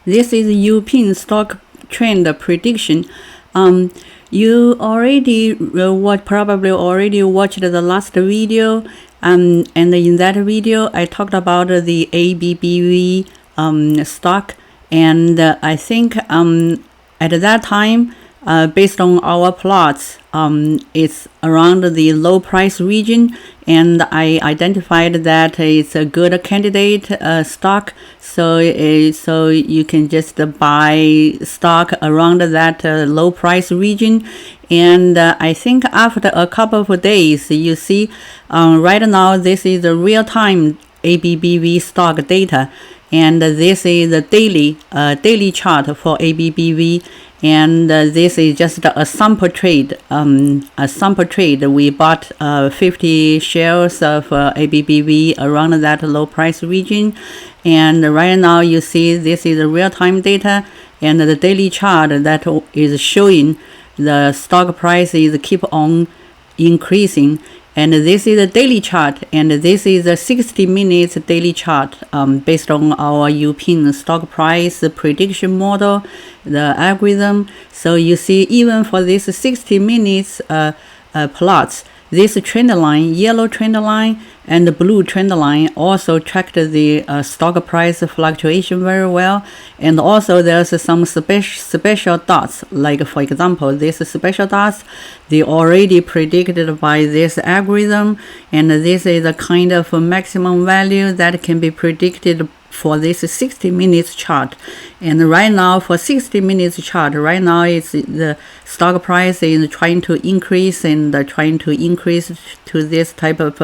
This is Uping stock trend prediction. You already probably already watched the last video, and in that video I talked about the ABBV stock, and I think at that time, based on our plots, it's around the low price region, and I identified that it's a good candidate stock. So you can just buy stock around that low price region. And I think after a couple of days, you see right now this is the real-time ABBV stock data, and this is the daily chart for ABBV. And this is just a sample trade. We bought 50 shares of ABBV around that low price region. And right now you see this is the real-time data, and the daily chart that is showing the stock price is keep on increasing. And this is a daily chart, and this is a 60 minutes daily chart based on our Uping stock price prediction model, the algorithm. So you see, even for this 60 minutes plots, this trend line, yellow trend line and the blue trend line also tracked the stock price fluctuation very well. And also there's some special dots, like for example, this special dots, they already predicted by this algorithm, and this is a kind of a maximum value that can be predicted for this 60 minutes chart. And right now for 60 minutes chart, right now it's the stock price is trying to increase and trying to increase to this type of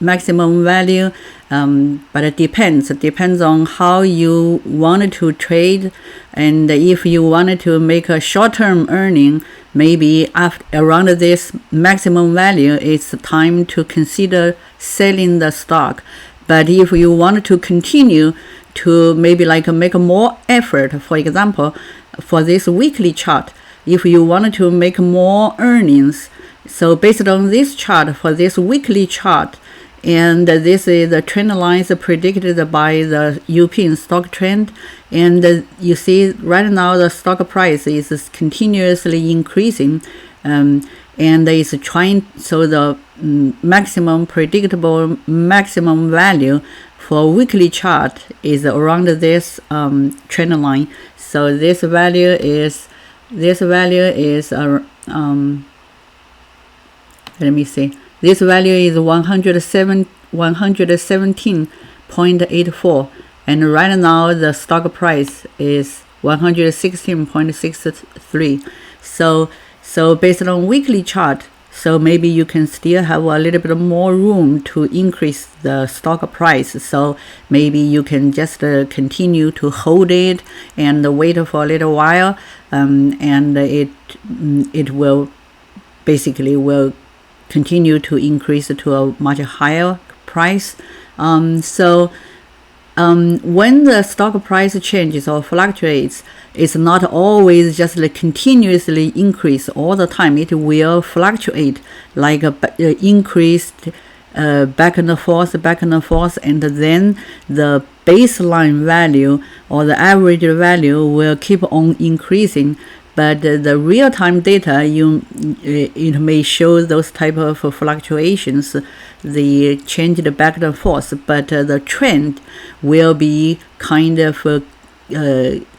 maximum value. But it depends on how you wanted to trade. And if you wanted to make a short-term earning, maybe after around this maximum value, it's time to consider selling the stock. But if you want to continue to maybe like make more effort, for example, for this weekly chart, if you want to make more earnings, so based on this chart, for this weekly chart, and this is the trend lines predicted by the Uping stock trend, and you see right now the stock price is continuously increasing, and it's trying, so the maximum predictable maximum value for weekly chart is around this trend line. So this value is let me see, this value is 117.84, and right now the stock price is 116.63. So based on weekly chart, so maybe you can still have a little bit more room to increase the stock price. So maybe you can just continue to hold it and wait for a little while, and it will basically will continue to increase to a much higher price. When the stock price changes or fluctuates, it's not always just like continuously increase all the time. It will fluctuate, like increased back and forth, and then the baseline value or the average value will keep on increasing. But the real-time data, it may show those type of fluctuations, the change back and forth, but the trend will be kind of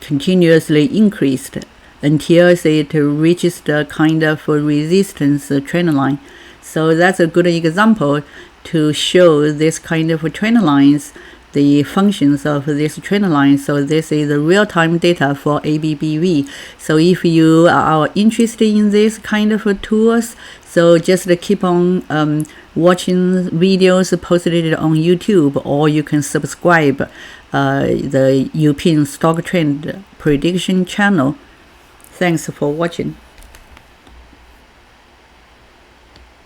continuously increased until it reaches the kind of resistance trend line. So that's a good example to show this kind of trend lines, the functions of this trend line. So this is the real-time data for ABBV. So if you are interested in this kind of tools, so just keep on watching videos posted on YouTube, or you can subscribe the Uping stock trend prediction channel. Thanks for watching.